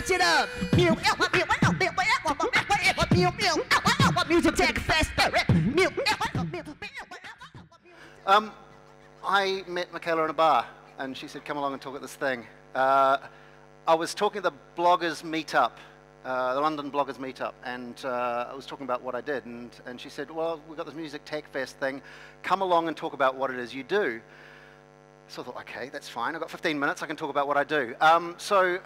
Watch it up. Music Tech Fest. I met Michaela in a bar, and she said, come along and talk at this thing. I was talking at the bloggers meetup, the London bloggers meetup, and I was talking about what I did, and she said, well, we've got this Music Tech Fest thing, come along and talk about what it is you do. So I thought, okay, that's fine, I've got 15 minutes, I can talk about what I do. So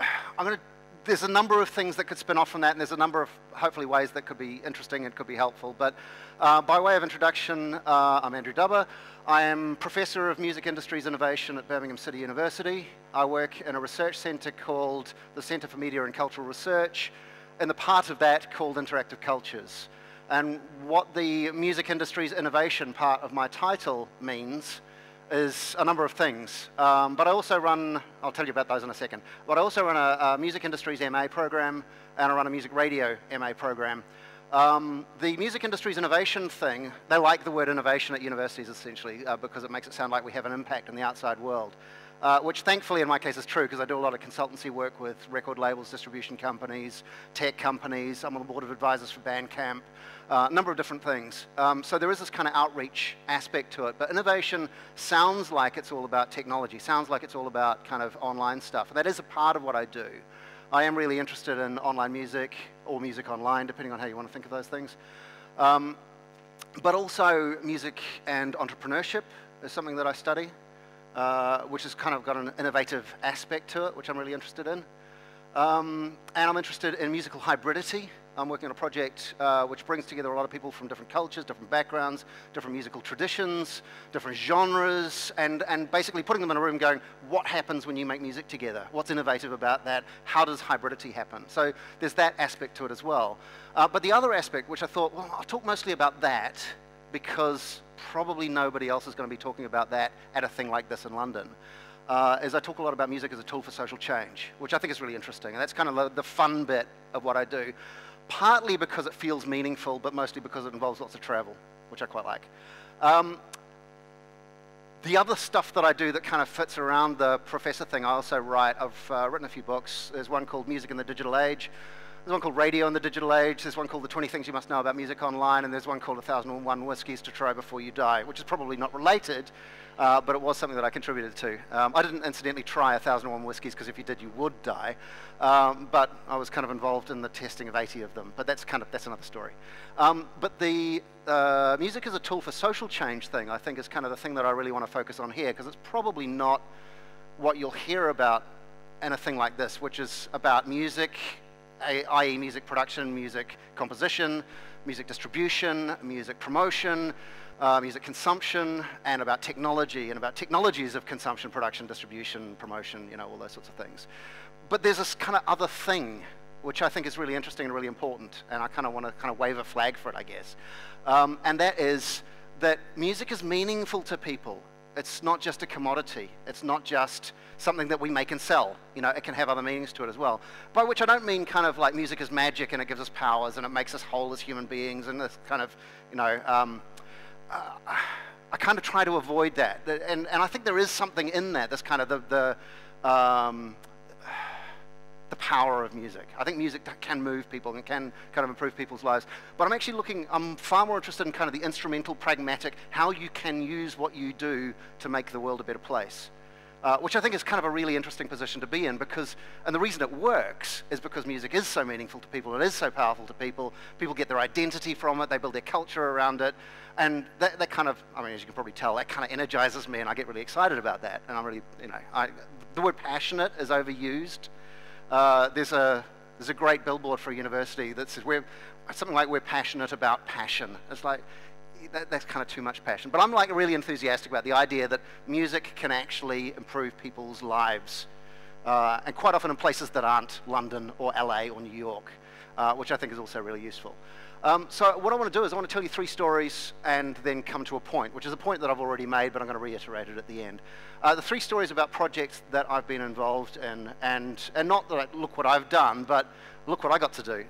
there's a number of things that could spin off from that, and there's a number of, hopefully, ways that could be interesting and could be helpful. But by way of introduction, I'm Andrew Dubba. I am Professor of Music Industries Innovation at Birmingham City University. I work in a research centre called the Centre for Media and Cultural Research, and the part of that called Interactive Cultures. And what the Music Industries Innovation part of my title means is a number of things, but I also run, I'll tell you about those in a second, but I also run a Music Industries MA program, and I run a Music Radio MA program. The Music Industries Innovation thing, they like the word innovation at universities essentially, because it makes it sound like we have an impact in the outside world, which thankfully in my case is true, because I do a lot of consultancy work with record labels, distribution companies, tech companies. I'm on the board of advisors for Bandcamp, a number of different things. So there is this kind of outreach aspect to it, but innovation sounds like it's all about technology, sounds like it's all about kind of online stuff, and that is a part of what I do. I am really interested in online music, or music online, depending on how you want to think of those things. But also music and entrepreneurship is something that I study, which has kind of got an innovative aspect to it, which I'm really interested in. And I'm interested in musical hybridity. I'm working on a project which brings together a lot of people from different cultures, different backgrounds, different musical traditions, different genres, and basically putting them in a room going, what happens when you make music together? What's innovative about that? How does hybridity happen? So there's that aspect to it as well. But the other aspect, which I thought, well, I'll talk mostly about that, because probably nobody else is going to be talking about that at a thing like this in London, is I talk a lot about music as a tool for social change, which I think is really interesting. And that's kind of the fun bit of what I do. Partly because it feels meaningful, but mostly because it involves lots of travel, which I quite like. The other stuff that I do that kind of fits around the professor thing, I also write. I've written a few books. There's one called Music in the Digital Age. There's one called Radio in the Digital Age. There's one called The 20 Things You Must Know About Music Online. And there's one called 1001 Whiskies to Try Before You Die, which is probably not related, but it was something that I contributed to. I didn't incidentally try 1001 whiskies, because if you did, you would die. But I was kind of involved in the testing of 80 of them. But that's another story. But the music as a tool for social change thing, I think, is kind of the thing that I really want to focus on here, because it's probably not what you'll hear about in a thing like this, which is about music, i.e. music production, music composition, music distribution, music promotion, music consumption, and about technology, and about technologies of consumption, production, distribution, promotion, you know, all those sorts of things. But there's this kind of other thing, which I think is really interesting and really important, and I kind of want to kind of wave a flag for it, I guess. And that is that music is meaningful to people. It's not just a commodity. It's not just something that we make and sell. You know, it can have other meanings to it as well. By which I don't mean kind of like music is magic and it gives us powers and it makes us whole as human beings and this kind of, you know, I kind of try to avoid that. And I think there is something in that, this kind of the power of music. I think music can move people and can kind of improve people's lives. But I'm far more interested in kind of the instrumental, pragmatic, how you can use what you do to make the world a better place. Which I think is kind of a really interesting position to be in, and the reason it works is because music is so meaningful to people, it is so powerful to people, people get their identity from it, they build their culture around it, and that kind of, I mean, as you can probably tell, that kind of energizes me, and I get really excited about that, and I'm really, you know, the word passionate is overused. There's a great billboard for a university that says, something like, we're passionate about passion. It's like, that's kind of too much passion. But I'm like really enthusiastic about the idea that music can actually improve people's lives, and quite often in places that aren't London or LA or New York, which I think is also really useful. So what I want to do is I want to tell you 3 stories and then come to a point, which is a point that I've already made, but I'm going to reiterate it at the end. The 3 stories about projects that I've been involved in, and not that look what I've done, but look what I got to do,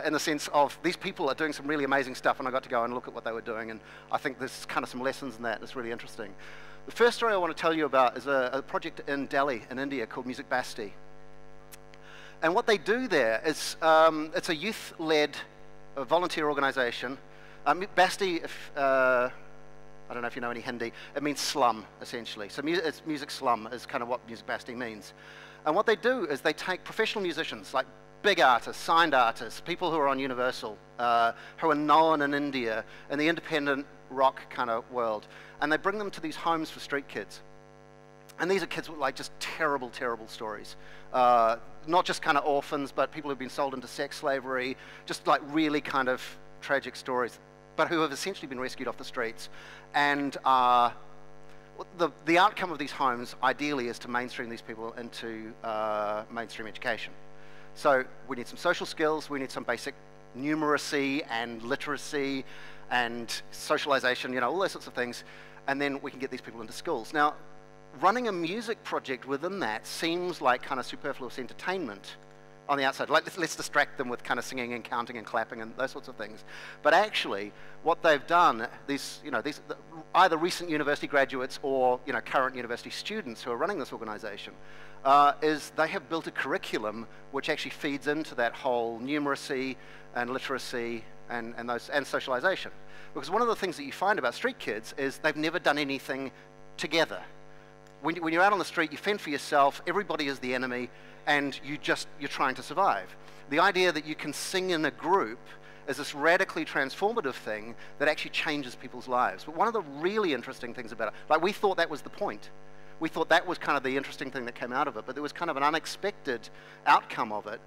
in the sense of these people are doing some really amazing stuff, and I got to go and look at what they were doing, and I think there's kind of some lessons in that that's really interesting. The first story I want to tell you about is a project in Delhi, in India, called Music Basti. And what they do there is, it's a youth-led volunteer organization. Basti, I don't know if you know any Hindi, it means slum, essentially. So it's music slum is kind of what Music Basti means. And what they do is they take professional musicians, like big artists, signed artists, people who are on Universal, who are known in India, in the independent rock kind of world, and they bring them to these homes for street kids. And these are kids with like just terrible, terrible stories. Not just kind of orphans, but people who've been sold into sex slavery, just like really kind of tragic stories, but who have essentially been rescued off the streets. And the outcome of these homes, ideally, is to mainstream these people into mainstream education. So we need some social skills, we need some basic numeracy and literacy and socialization, you know, all those sorts of things, and then we can get these people into schools. Now, running a music project within that seems like kind of superfluous entertainment on the outside. Like, let's distract them with kind of singing and counting and clapping and those sorts of things. But actually, what they've done, these either recent university graduates or current university students who are running this organization, is they have built a curriculum which actually feeds into that whole numeracy and literacy and socialization. Because one of the things that you find about street kids is they've never done anything together. When you're out on the street, you fend for yourself, everybody is the enemy, and you're trying to survive. The idea that you can sing in a group is this radically transformative thing that actually changes people's lives. But one of the really interesting things about it, like we thought that was the point. We thought that was kind of the interesting thing that came out of it, but there was kind of an unexpected outcome of it,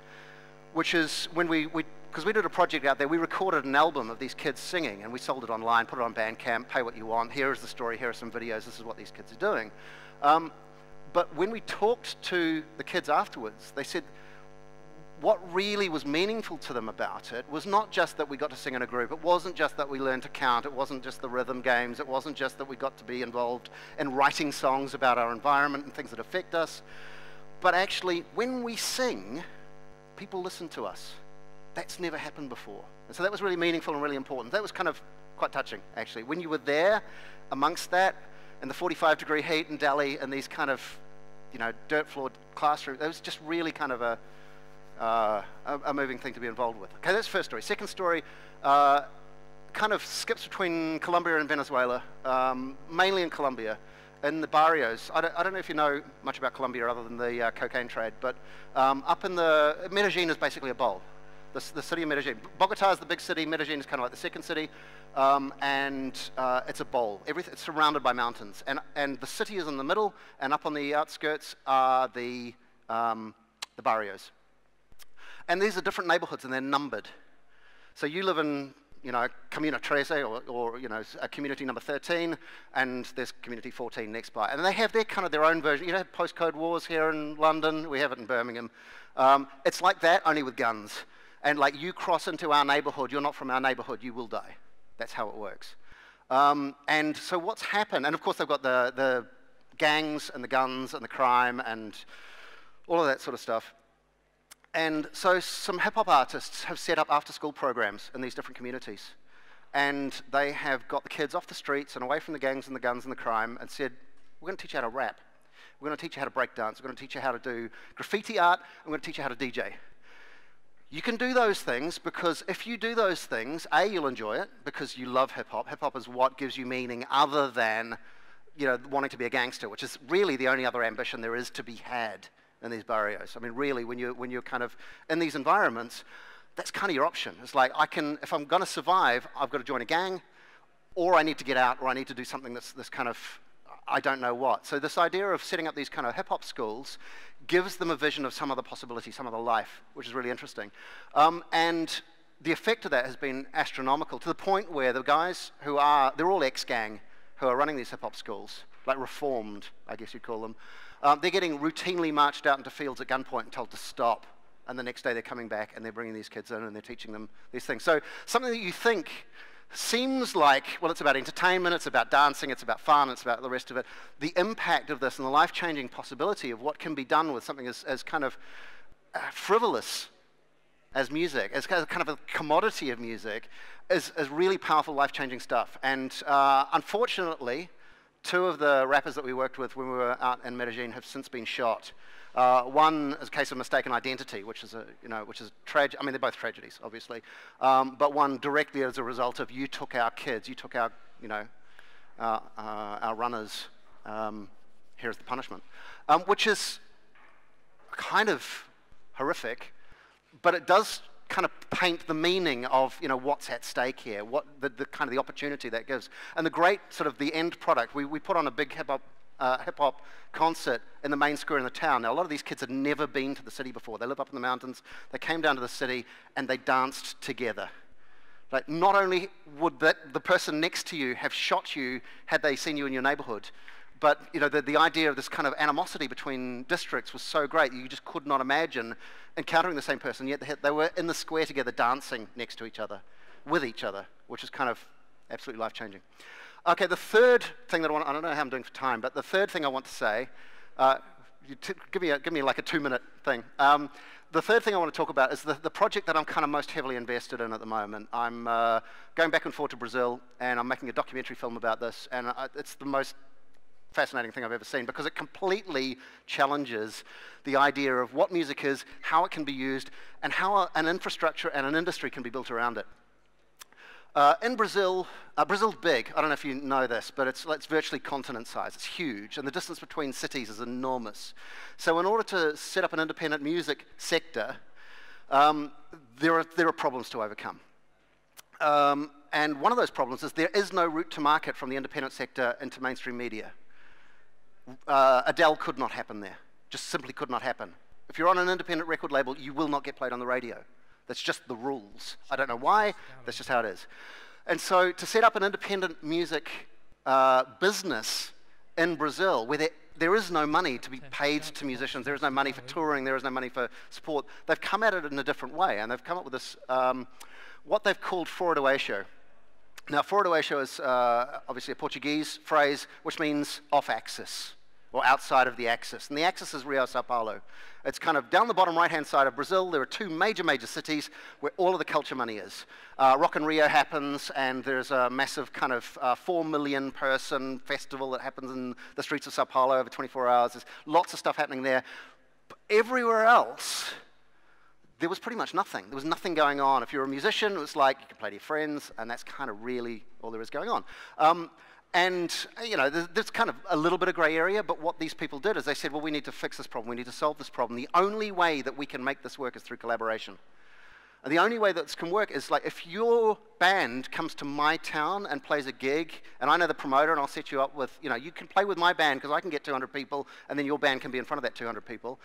which is when because we did a project out there, we recorded an album of these kids singing, and we sold it online, put it on Bandcamp, pay what you want, here is the story, here are some videos, this is what these kids are doing. But when we talked to the kids afterwards, they said what really was meaningful to them about it was not just that we got to sing in a group, it wasn't just that we learned to count, it wasn't just the rhythm games, it wasn't just that we got to be involved in writing songs about our environment and things that affect us, but actually when we sing, people listen to us. That's never happened before. And so that was really meaningful and really important. That was kind of quite touching, actually. When you were there amongst that, in the 45-degree heat in Delhi, in these kind of, dirt-floored classrooms, it was just really kind of a moving thing to be involved with. Okay, that's the first story. Second story kind of skips between Colombia and Venezuela, mainly in Colombia, in the barrios. I don't know if you know much about Colombia other than the cocaine trade, but up in Medellin is basically a bowl. The city of Medellin. Bogota is the big city, Medellin is kind of like the second city, and it's a bowl. It's surrounded by mountains, and the city is in the middle, and up on the outskirts are the barrios. And these are different neighborhoods, and they're numbered. So you live in, Comuna 13, or a community number 13, and there's community 14 next by. And they have their own version. Postcode wars here in London. We have it in Birmingham. It's like that, only with guns. And like you cross into our neighborhood, you're not from our neighborhood, you will die. That's how it works. And so what's happened, and of course they've got the gangs and the guns and the crime and all of that sort of stuff. And so some hip-hop artists have set up after-school programs in these different communities. And they have got the kids off the streets and away from the gangs and the guns and the crime and said, we're going to teach you how to rap. We're going to teach you how to break dance. We're going to teach you how to do graffiti art. And we're going to teach you how to DJ. You can do those things because if you do those things, A, you'll enjoy it because you love hip-hop. Hip-hop is what gives you meaning other than, wanting to be a gangster, which is really the only other ambition there is to be had in these barrios. I mean, really, when you're kind of in these environments, that's kind of your option. It's like, if I'm going to survive, I've got to join a gang, or I need to get out, or I need to do something that's kind of, I don't know what. So this idea of setting up these kind of hip-hop schools gives them a vision of some other possibility, some other life, which is really interesting. And the effect of that has been astronomical, to the point where the guys they're all ex-gang, who are running these hip-hop schools, like reformed, I guess you'd call them, they're getting routinely marched out into fields at gunpoint and told to stop. And the next day they're coming back and they're bringing these kids in and they're teaching them these things. So something that you think seems like, well, it's about entertainment, it's about dancing, it's about fun, it's about the rest of it. The impact of this and the life-changing possibility of what can be done with something as kind of frivolous as music, as kind of a commodity of music, is really powerful, life-changing stuff. And unfortunately, two of the rappers that we worked with when we were out in Medellin have since been shot. One is a case of mistaken identity, which is tragic. I mean, they're both tragedies, obviously, but one directly as a result of you took our kids, you took our, our runners. Here's the punishment, which is kind of horrific, but it does kind of paint the meaning of what's at stake here, what the kind of the opportunity that gives, and the great sort of the end product. We put on a big hip hop concert in the main square in the town. Now a lot of these kids had never been to the city before. They live up in the mountains. They came down to the city and they danced together. Like, not only would the person next to you have shot you had they seen you in your neighborhood, but the idea of this kind of animosity between districts was so great that you just could not imagine encountering the same person, yet they were in the square together dancing next to each other, with each other, which is kind of absolutely life-changing. Okay, the third thing that I don't know how I'm doing for time, but the third thing I want to say, give me like a 2-minute thing. The third thing I want to talk about is the project that I'm kind of most heavily invested in at the moment. I'm going back and forth to Brazil, and I'm making a documentary film about this, and it's the most fascinating thing I've ever seen, because it completely challenges the idea of what music is, how it can be used, and how an infrastructure and an industry can be built around it. In Brazil, Brazil's big. I don't know if you know this, but it's virtually continent size. It's huge, and the distance between cities is enormous. So in order to set up an independent music sector, there are problems to overcome. And one of those problems is there is no route to market from the independent sector into mainstream media. Adele could not happen there. Just simply could not happen. If you're on an independent record label, you will not get played on the radio. That's just the rules. I don't know why, that's just how it is. And so to set up an independent music business in Brazil, where there is no money to be paid to musicians, there is no money for touring, there is no money for support, they've come at it in a different way, and they've come up with this, what they've called fora do eixo. Now, fora do eixo is obviously a Portuguese phrase, which means off axis, or outside of the axis. And the axis is Rio, Sao Paulo. It's kind of down the bottom right-hand side of Brazil. There are two major cities where all of the culture money is. Rock in Rio happens, and there's a massive kind of 4 million person festival that happens in the streets of Sao Paulo over 24 hours. There's lots of stuff happening there. But everywhere else, there was pretty much nothing. There was nothing going on. If you're a musician, it was like you can play to your friends, and that's kind of really all there is going on. And, there's kind of a little bit of gray area, but what these people did is they said, well, we need to fix this problem. We need to solve this problem. The only way that we can make this work is through collaboration. And the only way that this can work is, like, if your band comes to my town and plays a gig, and I know the promoter, and I'll set you up with, you can play with my band because I can get 200 people, and then your band can be in front of that 200 people.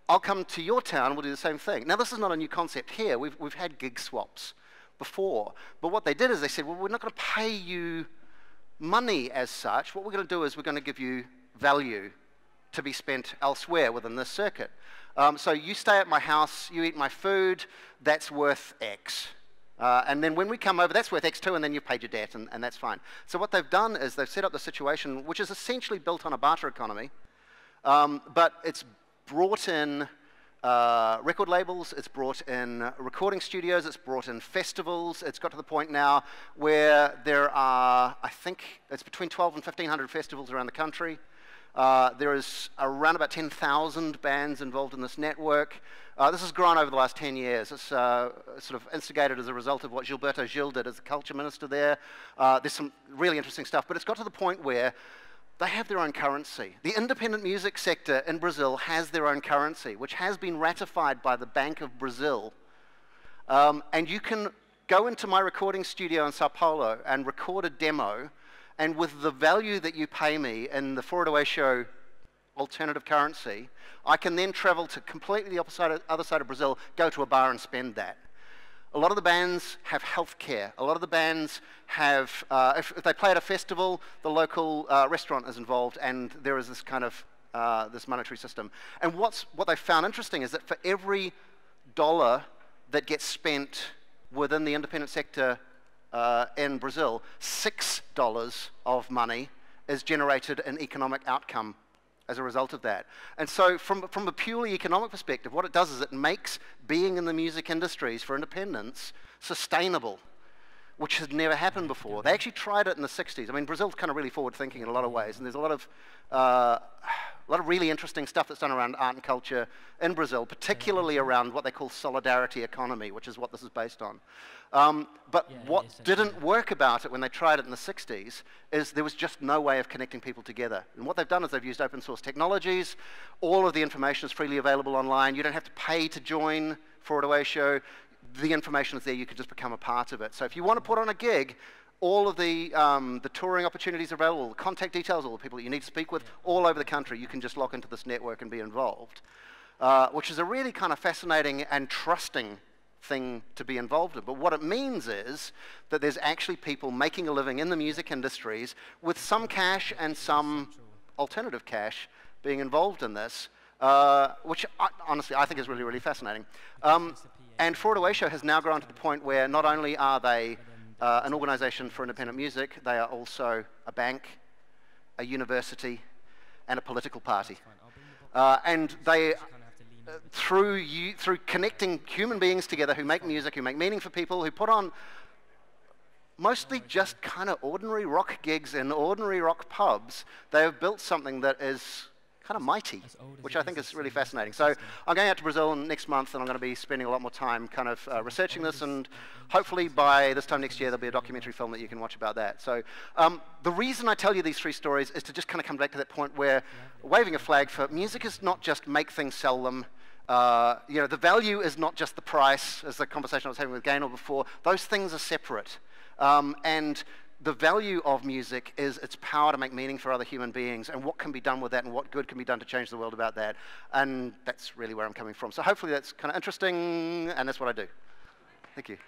I'll come to your town, we'll do the same thing. Now, this is not a new concept here. We've had gig swaps before. But what they did is they said, well, we're not going to pay you money as such. What we're going to do is we're going to give you value to be spent elsewhere within this circuit. So you stay at my house, you eat my food, that's worth X. And then when we come over, that's worth X too, and then you've paid your debt, and that's fine. So what they've done is they've set up the situation, which is essentially built on a barter economy, but it's brought in record labels, it's brought in recording studios, it's brought in festivals. It's got to the point now where there are, I think, it's between 12 and 1,500 festivals around the country. There is around about 10,000 bands involved in this network. This has grown over the last 10 years. It's sort of instigated as a result of what Gilberto Gil did as the culture minister there. There's some really interesting stuff, but it's got to the point where they have their own currency. The independent music sector in Brazil has their own currency, which has been ratified by the Bank of Brazil. And you can go into my recording studio in Sao Paulo and record a demo, and with the value that you pay me in the fora do eixo alternative currency, I can then travel to completely the other side of Brazil, go to a bar and spend that. A lot of the bands have health care. A lot of the bands have, if they play at a festival, the local restaurant is involved, and there is this kind of, this monetary system. And what they found interesting is that for every dollar that gets spent within the independent sector in Brazil, $6 of money is generated in economic outcome as a result of that. And so from a purely economic perspective, what it does is it makes being in the music industries for independents sustainable. which had never happened before. They actually tried it in the 60s. I mean, Brazil's kind of really forward-thinking in a lot of ways, and there's a lot of really interesting stuff that's done around art and culture in Brazil, particularly around what they call solidarity economy, which is what this is based on. But what didn't work about it when they tried it in the 60s is there was just no way of connecting people together. And what they've done is they've used open source technologies. All of the information is freely available online. You don't have to pay to join for a show. The information is there. You can just become a part of it. So if you want to put on a gig, all of the touring opportunities are available, the contact details, all the people that you need to speak with, all over the country. You can just log into this network and be involved, which is a really kind of fascinating and trusting thing to be involved in. But what it means is that there's actually people making a living in the music industries with some cash and some alternative cash being involved in this, which honestly I think is really, really fascinating. And Fraud Show has now grown to the point where not only are they an organization for independent music, they are also a bank, a university, and a political party. And they, through connecting human beings together who make music, who make meaning for people, who put on mostly just kind of ordinary rock gigs in ordinary rock pubs, they have built something that is kind of mighty, which I think is really fascinating. So I'm going out to Brazil next month, and I'm going to be spending a lot more time kind of researching this, and hopefully by this time next year there'll be a documentary film that you can watch about that. So the reason I tell you these three stories is to just kind of come back to that point where waving a flag for music is not just make things, sell them. You know, the value is not just the price, as the conversation I was having with Gaynor before. Those things are separate. And the value of music is its power to make meaning for other human beings, and what can be done with that, and what good can be done to change the world about that. And that's really where I'm coming from. So hopefully that's kind of interesting, and that's what I do. Thank you.